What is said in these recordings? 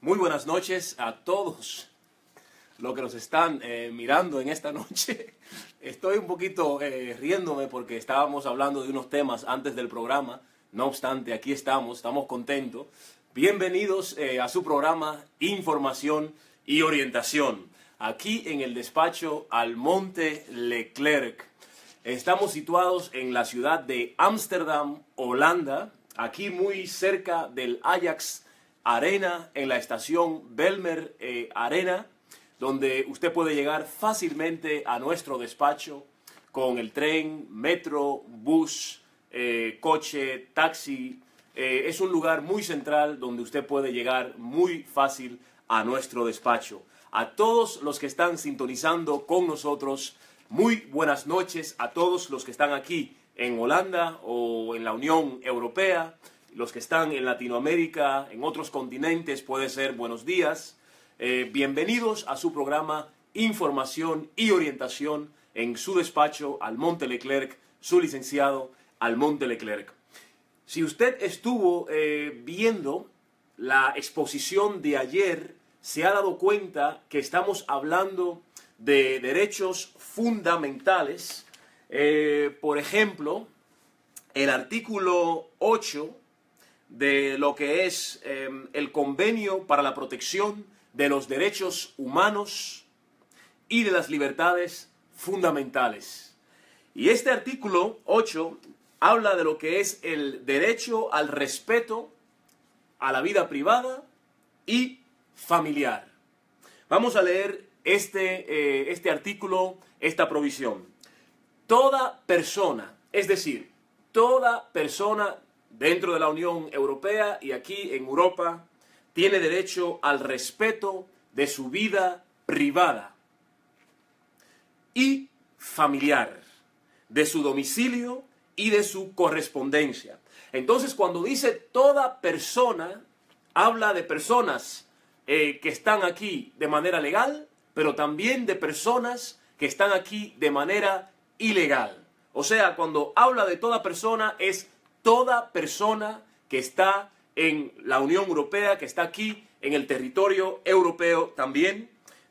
Muy buenas noches a todos los que nos están mirando en esta noche. Estoy un poquito riéndome porque estábamos hablando de unos temas antes del programa. No obstante, aquí estamos contentos. Bienvenidos a su programa Información y Orientación, aquí en el despacho Almonte Leclerc. Estamos situados en la ciudad de Ámsterdam, Holanda, aquí muy cerca del Ajax Arena, en la estación Belmer Arena, donde usted puede llegar fácilmente a nuestro despacho con el tren, metro, bus, coche, taxi. Es un lugar muy central donde usted puede llegar muy fácil a nuestro despacho. A todos los que están sintonizando con nosotros, muy buenas noches a todos los que están aquí en Holanda o en la Unión Europea. Los que están en Latinoamérica, en otros continentes, puede ser buenos días. Bienvenidos a su programa Información y Orientación en su despacho Almonte Leclerc, su licenciado Almonte Leclerc. Si usted estuvo viendo la exposición de ayer, se ha dado cuenta que estamos hablando de derechos fundamentales. Por ejemplo, el artículo 8 de lo que es el Convenio para la Protección de los Derechos Humanos y de las Libertades Fundamentales. Y este artículo 8 habla de lo que es el derecho al respeto a la vida privada y familiar. Vamos a leer este artículo, esta provisión. Toda persona, es decir, toda persona dentro de la Unión Europea y aquí en Europa, tiene derecho al respeto de su vida privada y familiar, de su domicilio y de su correspondencia. Entonces, cuando dice toda persona, habla de personas que están aquí de manera legal, pero también de personas que están aquí de manera ilegal. O sea, cuando habla de toda persona, es toda persona que está en la Unión Europea, que está aquí en el territorio europeo también,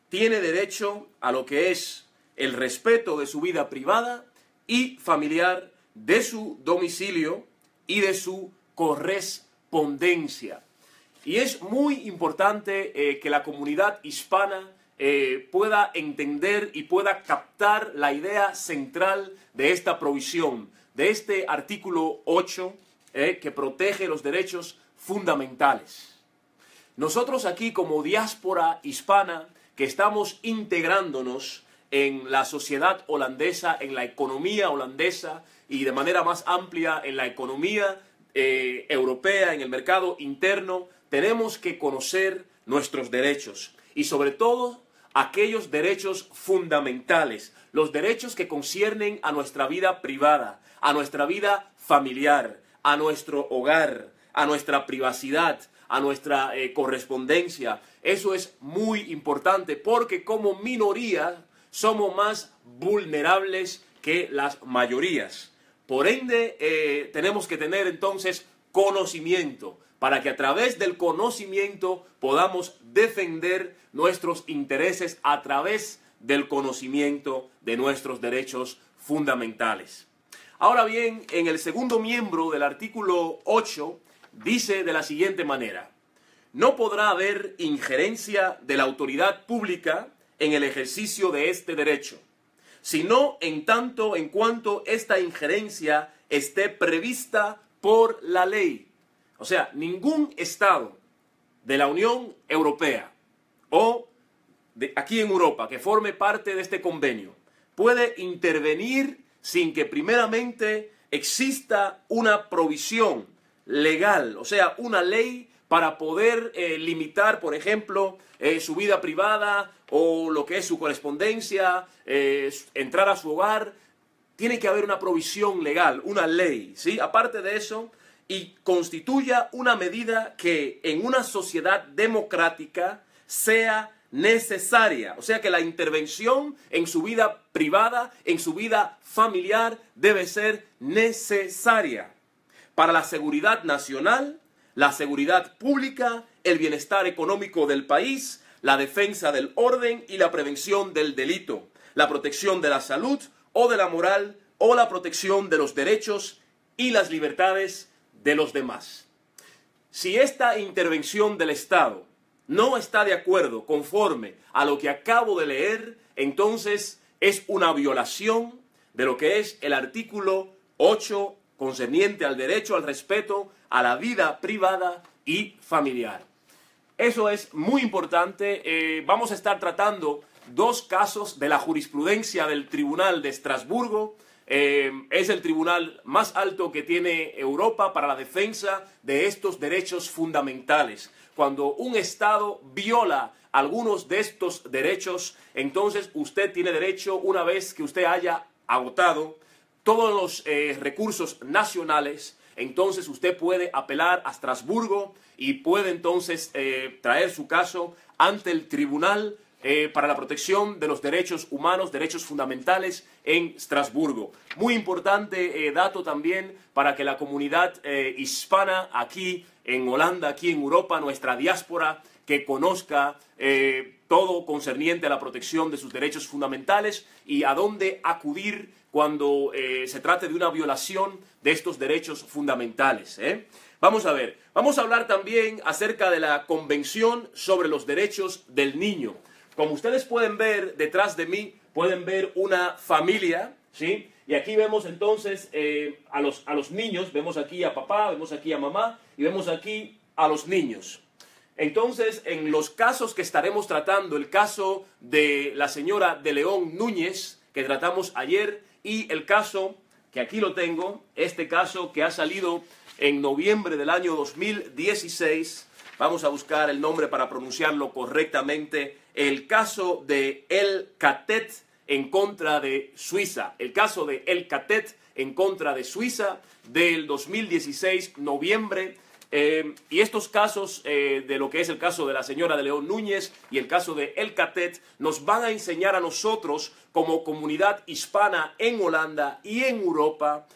tiene derecho a lo que es el respeto de su vida privada y familiar, de su domicilio y de su correspondencia. Y es muy importante que la comunidad hispana pueda entender y pueda captar la idea central de esta provisión, de este artículo 8 que protege los derechos fundamentales. Nosotros aquí como diáspora hispana que estamos integrándonos en la sociedad holandesa, en la economía holandesa y de manera más amplia en la economía europea, en el mercado interno, tenemos que conocer nuestros derechos y sobre todo aquellos derechos fundamentales, los derechos que conciernen a nuestra vida privada, a nuestra vida familiar, a nuestro hogar, a nuestra privacidad, a nuestra correspondencia. Eso es muy importante porque como minoría somos más vulnerables que las mayorías. Por ende, tenemos que tener entonces conocimiento para que a través del conocimiento podamos defender nuestros intereses a través del conocimiento de nuestros derechos fundamentales. Ahora bien, en el segundo miembro del artículo 8 dice de la siguiente manera: no podrá haber injerencia de la autoridad pública en el ejercicio de este derecho, sino en tanto en cuanto esta injerencia esté prevista por la ley. O sea, ningún Estado de la Unión Europea o de aquí en Europa que forme parte de este convenio puede intervenir sin que primeramente exista una provisión legal, o sea, una ley para poder limitar, por ejemplo, su vida privada o lo que es su correspondencia, entrar a su hogar. Tiene que haber una provisión legal, una ley, ¿sí? Aparte de eso, y constituya una medida que en una sociedad democrática sea necesaria. O sea que la intervención en su vida privada, en su vida familiar, debe ser necesaria para la seguridad nacional, la seguridad pública el bienestar económico del país, la defensa del orden y la prevención del delito, la protección de la salud o de la moral o la protección de los derechos y las libertades de los demás. Si esta intervención del Estado no está de acuerdo conforme a lo que acabo de leer, entonces es una violación de lo que es el artículo 8 concerniente al derecho al respeto a la vida privada y familiar. Eso es muy importante. Vamos a estar tratando dos casos de la jurisprudencia del Tribunal de Estrasburgo. Es el tribunal más alto que tiene Europa para la defensa de estos derechos fundamentales. Cuando un Estado viola algunos de estos derechos, entonces usted tiene derecho, una vez que usted haya agotado todos los recursos nacionales, entonces usted puede apelar a Estrasburgo y puede entonces traer su caso ante el Tribunal para la protección de los derechos humanos, derechos fundamentales en Estrasburgo. Muy importante dato también para que la comunidad hispana aquí en Holanda, aquí en Europa, nuestra diáspora, que conozca todo concerniente a la protección de sus derechos fundamentales y a dónde acudir cuando se trate de una violación de estos derechos fundamentales. Vamos a ver, vamos a hablar también acerca de la Convención sobre los Derechos del Niño. Como ustedes pueden ver detrás de mí, pueden ver una familia, ¿sí? Y aquí vemos entonces a los niños, vemos aquí a papá, vemos aquí a mamá y vemos aquí a los niños. Entonces, en los casos que estaremos tratando, el caso de la señora de León Núñez, que tratamos ayer, y el caso, que aquí lo tengo, este caso que ha salido en noviembre del año 2016, vamos a buscar el nombre para pronunciarlo correctamente, el caso de El Catet en contra de Suiza, el caso de El Catet en contra de Suiza del 2016, noviembre. Y estos casos, de lo que es el caso de la señora de León Núñez y el caso de El Catet, nos van a enseñar a nosotros, como comunidad hispana en Holanda y en Europa,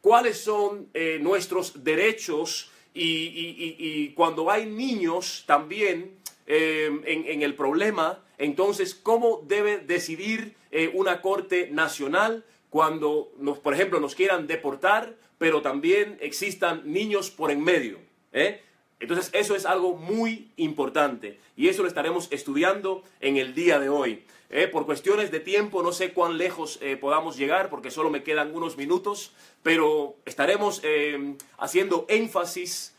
cuáles son nuestros derechos y cuando hay niños también en el problema, entonces cómo debe decidir una corte nacional cuando, por ejemplo, nos quieran deportar, pero también existan niños por en medio. Entonces eso es algo muy importante y eso lo estaremos estudiando en el día de hoy. Por cuestiones de tiempo no sé cuán lejos podamos llegar porque solo me quedan unos minutos, pero estaremos haciendo énfasis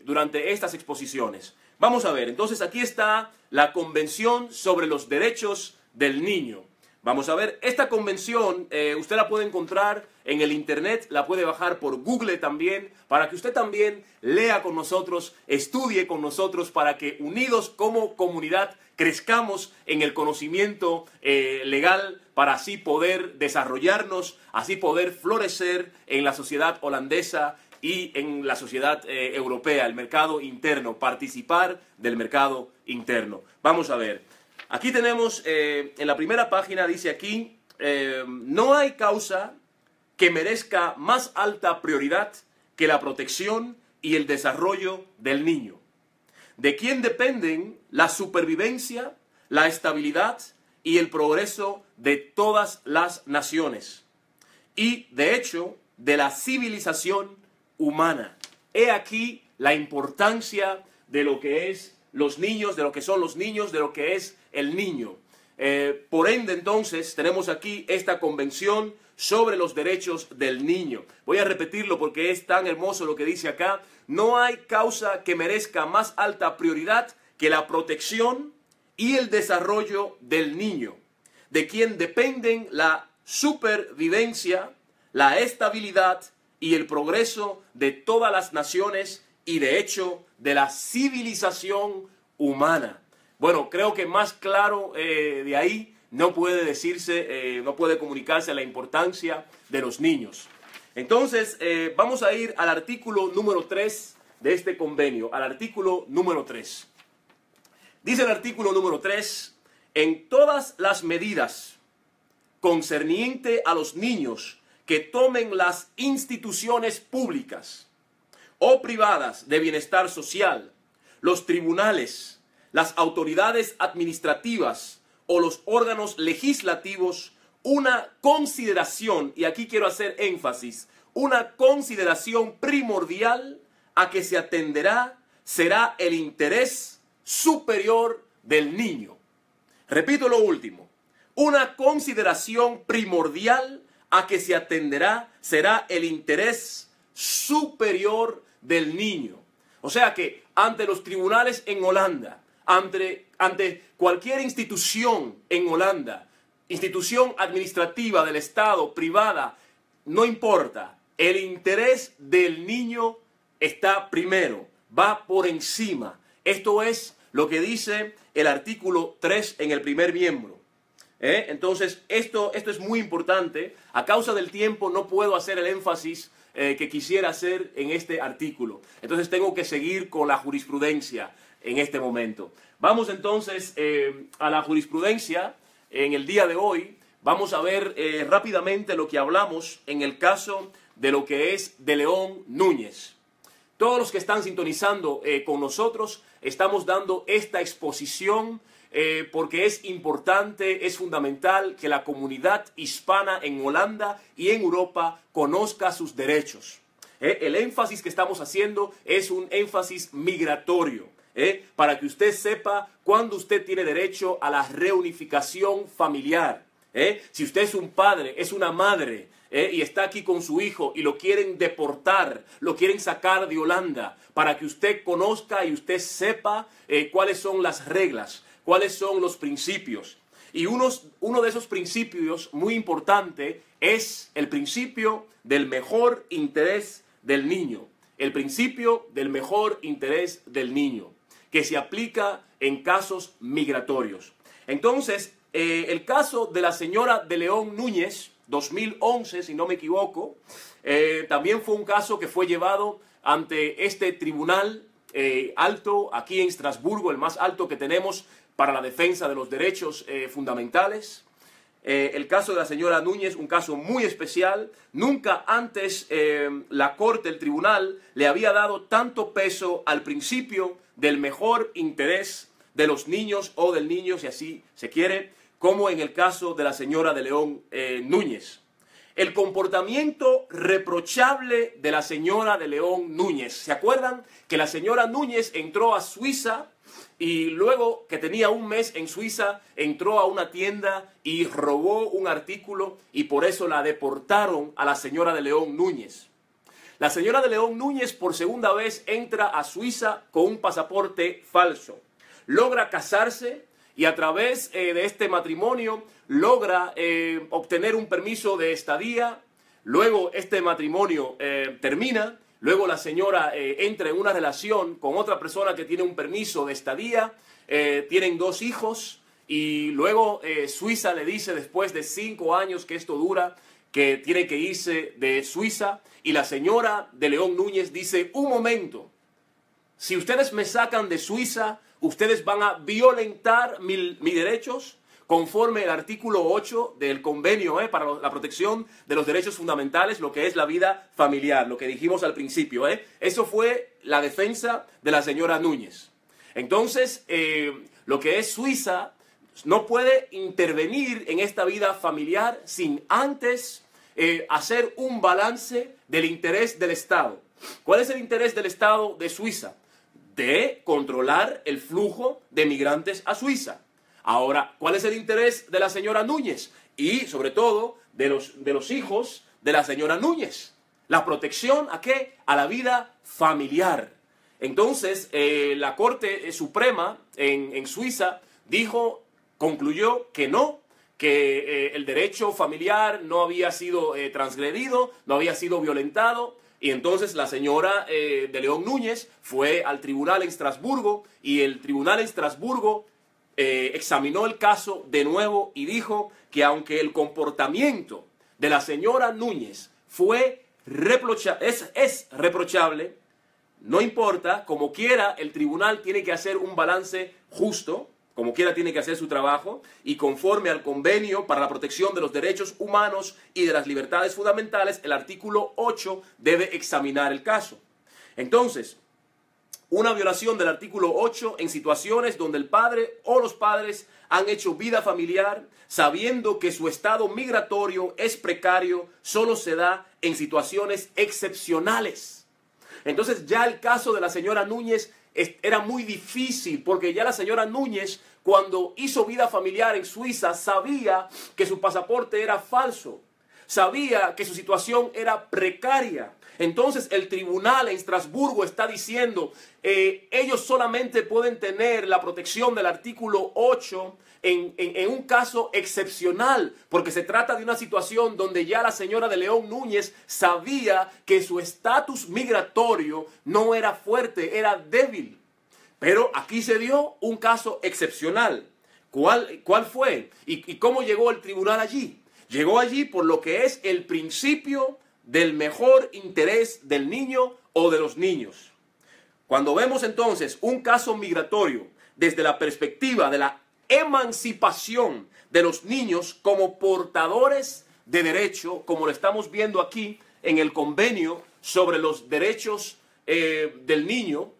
durante estas exposiciones. Vamos a ver, entonces aquí está la Convención sobre los Derechos del Niño. Vamos a ver, esta convención usted la puede encontrar en el internet, la puede bajar por Google también, para que usted también lea con nosotros, estudie con nosotros, para que unidos como comunidad crezcamos en el conocimiento legal, para así poder desarrollarnos, así poder florecer en la sociedad holandesa y en la sociedad europea, el mercado interno, participar del mercado interno. Vamos a ver. Aquí tenemos, en la primera página dice aquí, no hay causa que merezca más alta prioridad que la protección y el desarrollo del niño, de quien dependen la supervivencia, la estabilidad y el progreso de todas las naciones, y de hecho de la civilización humana. He aquí la importancia de lo que es los niños, de lo que son los niños, de lo que es el niño. Por ende, entonces, tenemos aquí esta convención sobre los derechos del niño. Voy a repetirlo porque es tan hermoso lo que dice acá. No hay causa que merezca más alta prioridad que la protección y el desarrollo del niño, de quien dependen la supervivencia, la estabilidad y el progreso de todas las naciones y, de hecho, de la civilización humana. Bueno, creo que más claro de ahí no puede decirse, no puede comunicarse la importancia de los niños. Entonces, vamos a ir al artículo número 3 de este convenio, al artículo número 3. Dice el artículo número 3, en todas las medidas concerniente a los niños que tomen las instituciones públicas o privadas de bienestar social, los tribunales, las autoridades administrativas o los órganos legislativos una consideración, y aquí quiero hacer énfasis, una consideración primordial a que se atenderá será el interés superior del niño. Repito lo último, una consideración primordial a que se atenderá será el interés superior del niño. O sea que ante los tribunales en Holanda, ante cualquier institución en Holanda, institución administrativa del Estado, privada, no importa, el interés del niño está primero, va por encima. Esto es lo que dice el artículo 3 en el primer miembro. Entonces, esto es muy importante. A causa del tiempo no puedo hacer el énfasis que quisiera hacer en este artículo. Entonces tengo que seguir con la jurisprudencia en este momento. Vamos entonces a la jurisprudencia. En el día de hoy vamos a ver rápidamente lo que hablamos en el caso de lo que es de León Núñez. Todos los que están sintonizando con nosotros estamos dando esta exposición porque es importante, es fundamental que la comunidad hispana en Holanda y en Europa conozca sus derechos. El énfasis que estamos haciendo es un énfasis migratorio, para que usted sepa cuándo usted tiene derecho a la reunificación familiar. Si usted es un padre, es una madre, y está aquí con su hijo y lo quieren deportar, lo quieren sacar de Holanda, para que usted conozca y usted sepa cuáles son las reglas, cuáles son los principios. Y uno de esos principios muy importante es el principio del mejor interés del niño. El principio del mejor interés del niño, que se aplica en casos migratorios. Entonces, el caso de la señora de León Núñez, 2011, si no me equivoco, también fue un caso que fue llevado ante este tribunal alto aquí en Estrasburgo, el más alto que tenemos para la defensa de los derechos fundamentales. El caso de la señora Núñez, un caso muy especial. Nunca antes la corte, el tribunal, le había dado tanto peso al principio del mejor interés de los niños o del niño, si así se quiere, como en el caso de la señora de León Núñez. El comportamiento reprochable de la señora de León Núñez. ¿Se acuerdan que la señora Núñez entró a Suiza y luego que tenía un mes en Suiza entró a una tienda y robó un artículo y por eso la deportaron a la señora de León Núñez? La señora de León Núñez por segunda vez entra a Suiza con un pasaporte falso. Logra casarse y a través de este matrimonio logra obtener un permiso de estadía. Luego este matrimonio termina. Luego la señora entra en una relación con otra persona que tiene un permiso de estadía. Tienen 2 hijos. Y luego Suiza le dice, después de 5 años que esto dura, que tiene que irse de Suiza. Y la señora de León Núñez dice, un momento, si ustedes me sacan de Suiza, ustedes van a violentar mis derechos conforme el artículo 8 del convenio para la protección de los derechos fundamentales, lo que es la vida familiar, lo que dijimos al principio. Eso fue la defensa de la señora Núñez. Entonces, lo que es Suiza no puede intervenir en esta vida familiar sin antes hacer un balance del interés del Estado. ¿Cuál es el interés del Estado de Suiza? De controlar el flujo de migrantes a Suiza. Ahora, ¿cuál es el interés de la señora Núñez? Y, sobre todo, de los hijos de la señora Núñez. La protección, ¿a qué? A la vida familiar. Entonces, la Corte Suprema en Suiza concluyó que no, que el derecho familiar no había sido transgredido, no había sido violentado. Y entonces la señora de León Núñez fue al tribunal en Estrasburgo y el tribunal en Estrasburgo examinó el caso de nuevo y dijo que aunque el comportamiento de la señora Núñez es reprochable, no importa, como quiera, el tribunal tiene que hacer un balance justo, como quiera tiene que hacer su trabajo, y conforme al convenio para la protección de los derechos humanos y de las libertades fundamentales, el artículo 8 debe examinar el caso. Entonces, una violación del artículo 8 en situaciones donde el padre o los padres han hecho vida familiar sabiendo que su estado migratorio es precario, solo se da en situaciones excepcionales. Entonces ya el caso de la señora Núñez era muy difícil, porque ya la señora Núñez, cuando hizo vida familiar en Suiza, sabía que su pasaporte era falso, sabía que su situación era precaria. Entonces el tribunal en Estrasburgo está diciendo, ellos solamente pueden tener la protección del artículo 8 en un caso excepcional, porque se trata de una situación donde ya la señora de León Núñez sabía que su estatus migratorio no era fuerte, era débil. Pero aquí se dio un caso excepcional. ¿Cuál fue? ¿Y cómo llegó el tribunal allí? Llegó allí por lo que es el principio del mejor interés del niño o de los niños. Cuando vemos entonces un caso migratorio desde la perspectiva de la emancipación de los niños como portadores de derecho, como lo estamos viendo aquí en el convenio sobre los derechos del niño,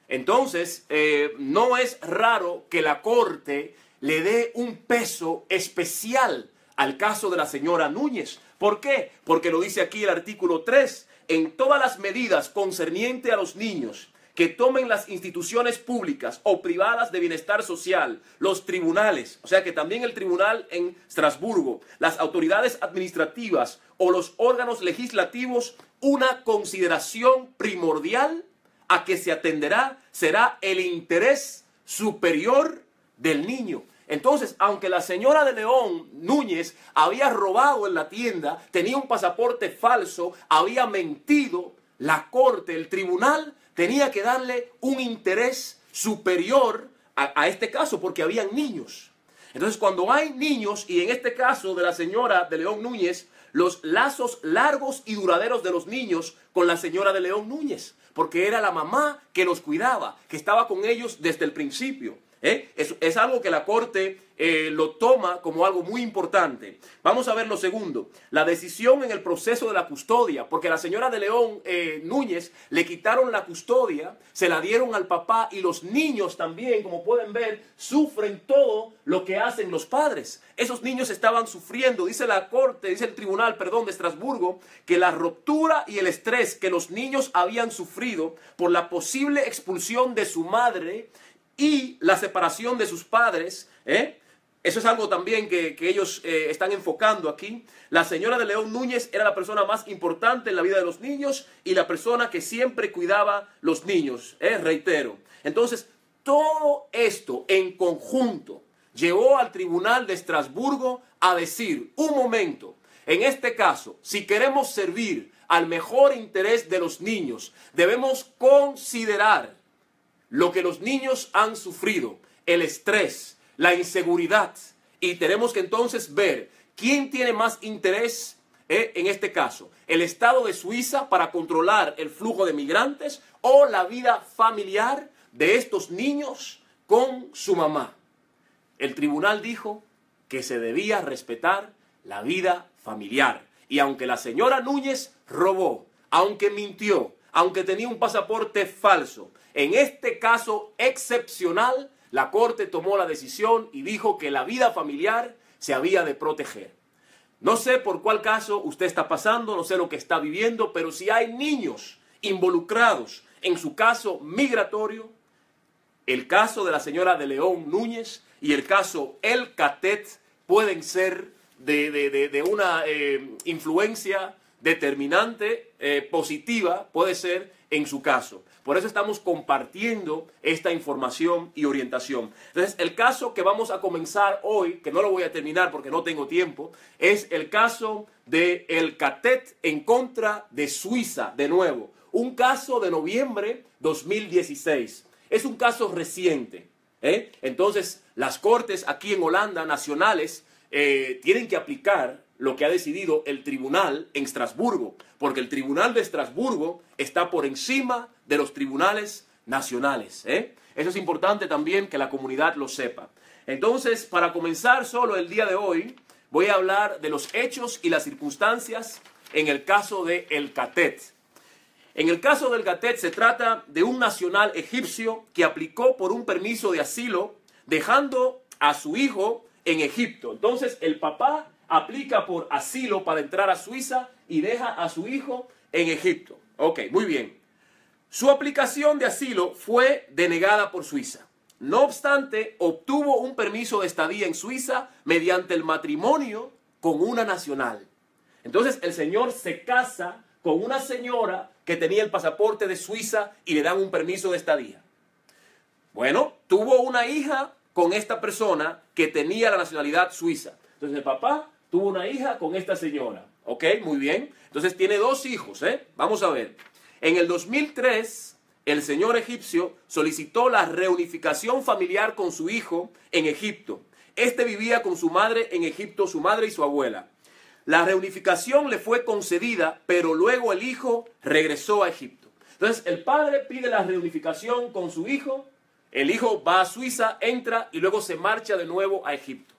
entonces no es raro que la Corte le dé un peso especial al caso de la señora Núñez. ¿Por qué? Porque lo dice aquí el artículo 3. En todas las medidas concernientes a los niños que tomen las instituciones públicas o privadas de bienestar social, los tribunales, o sea que también el tribunal en Estrasburgo, las autoridades administrativas o los órganos legislativos, una consideración primordial a que se atenderá será el interés superior del niño. Entonces, aunque la señora de León Núñez había robado en la tienda, tenía un pasaporte falso, había mentido, la Corte, el tribunal, tenía que darle un interés superior a este caso, porque habían niños. Entonces, cuando hay niños, y en este caso de la señora de León Núñez, los lazos largos y duraderos de los niños con la señora de León Núñez, porque era la mamá que los cuidaba, que estaba con ellos desde el principio. Es algo que la Corte lo toma como algo muy importante. Vamos a ver lo segundo, la decisión en el proceso de la custodia, porque a la señora de León Núñez le quitaron la custodia, se la dieron al papá, y los niños también, como pueden ver, sufren todo lo que hacen los padres. Esos niños estaban sufriendo, dice la Corte, dice el tribunal, perdón, de Estrasburgo, que la ruptura y el estrés que los niños habían sufrido por la posible expulsión de su madre y la separación de sus padres, eso es algo también que ellos están enfocando aquí. La señora de León Núñez era la persona más importante en la vida de los niños y la persona que siempre cuidaba los niños, reitero. Entonces, todo esto en conjunto llevó al tribunal de Estrasburgo a decir, un momento, en este caso, si queremos servir al mejor interés de los niños, debemos considerar lo que los niños han sufrido, el estrés, la inseguridad, y tenemos que entonces ver quién tiene más interés en este caso, el Estado de Suiza para controlar el flujo de migrantes o la vida familiar de estos niños con su mamá. El tribunal dijo que se debía respetar la vida familiar, y aunque la señora Núñez robó, aunque mintió, aunque tenía un pasaporte falso, en este caso excepcional, la Corte tomó la decisión y dijo que la vida familiar se había de proteger. No sé por cuál caso usted está pasando, no sé lo que está viviendo, pero si hay niños involucrados en su caso migratorio, el caso de la señora de León Núñez y el caso El Catet pueden ser de una influencia determinante, positiva, puede ser en su caso. Por eso estamos compartiendo esta información y orientación. Entonces, el caso que vamos a comenzar hoy, que no lo voy a terminar porque no tengo tiempo, es el caso de El Catet en contra de Suiza, de nuevo. Un caso de noviembre 2016. Es un caso reciente. Entonces, las cortes aquí en Holanda, nacionales, tienen que aplicar lo que ha decidido el tribunal en Estrasburgo, porque el tribunal de Estrasburgo está por encima de los tribunales nacionales. Eso es importante también que la comunidad lo sepa. Entonces, para comenzar solo el día de hoy, voy a hablar de los hechos y las circunstancias en el caso de El Catet. En el caso del Gatet se trata de un nacional egipcio que aplicó por un permiso de asilo dejando a su hijo en Egipto. Entonces el papá aplica por asilo para entrar a Suiza y deja a su hijo en Egipto. Ok, muy bien. Su aplicación de asilo fue denegada por Suiza. No obstante, obtuvo un permiso de estadía en Suiza mediante el matrimonio con una nacional. Entonces el señor se casa con una señora que tenía el pasaporte de Suiza y le dan un permiso de estadía. Bueno, tuvo una hija con esta persona que tenía la nacionalidad suiza. Entonces el papá tuvo una hija con esta señora. Ok, muy bien. Entonces tiene 2 hijos, Vamos a ver. En el 2003, el señor egipcio solicitó la reunificación familiar con su hijo en Egipto. Este vivía con su madre en Egipto, su madre y su abuela. La reunificación le fue concedida, pero luego el hijo regresó a Egipto. Entonces el padre pide la reunificación con su hijo, el hijo va a Suiza, entra y luego se marcha de nuevo a Egipto.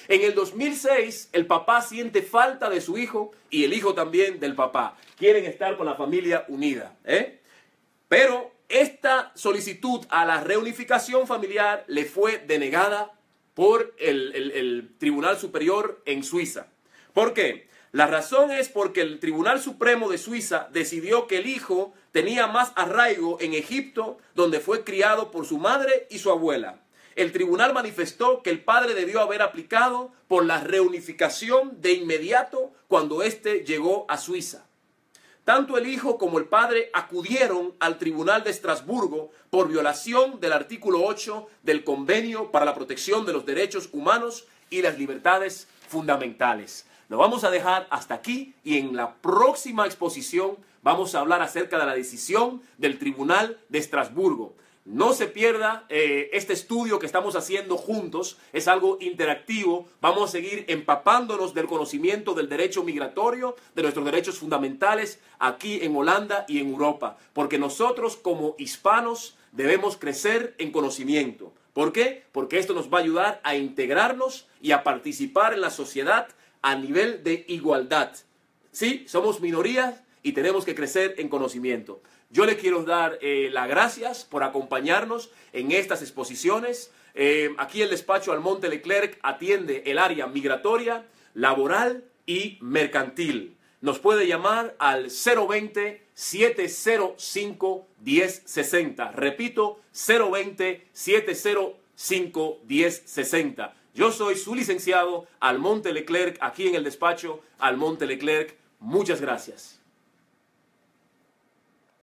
En el 2006 el papá siente falta de su hijo y el hijo también del papá. Quieren estar con la familia unida. Pero esta solicitud a la reunificación familiar le fue denegada por el Tribunal Superior en Suiza. ¿Por qué? La razón es porque el Tribunal Supremo de Suiza decidió que el hijo tenía más arraigo en Egipto, donde fue criado por su madre y su abuela. El tribunal manifestó que el padre debió haber aplicado por la reunificación de inmediato cuando éste llegó a Suiza. Tanto el hijo como el padre acudieron al Tribunal de Estrasburgo por violación del artículo 8 del Convenio para la Protección de los Derechos Humanos y las Libertades Fundamentales. Lo vamos a dejar hasta aquí y en la próxima exposición vamos a hablar acerca de la decisión del Tribunal de Estrasburgo. No se pierda este estudio que estamos haciendo juntos, es algo interactivo. Vamos a seguir empapándonos del conocimiento del derecho migratorio, de nuestros derechos fundamentales aquí en Holanda y en Europa. Porque nosotros como hispanos debemos crecer en conocimiento. ¿Por qué? Porque esto nos va a ayudar a integrarnos y a participar en la sociedad a nivel de igualdad. Sí, somos minorías y tenemos que crecer en conocimiento. Yo le quiero dar las gracias por acompañarnos en estas exposiciones. Aquí el despacho Almonte Leclerc atiende el área migratoria, laboral y mercantil. Nos puede llamar al 020-705-1060. Repito, 020-705-1060. Yo soy su licenciado Almonte Leclerc, aquí en el despacho Almonte Leclerc. Muchas gracias.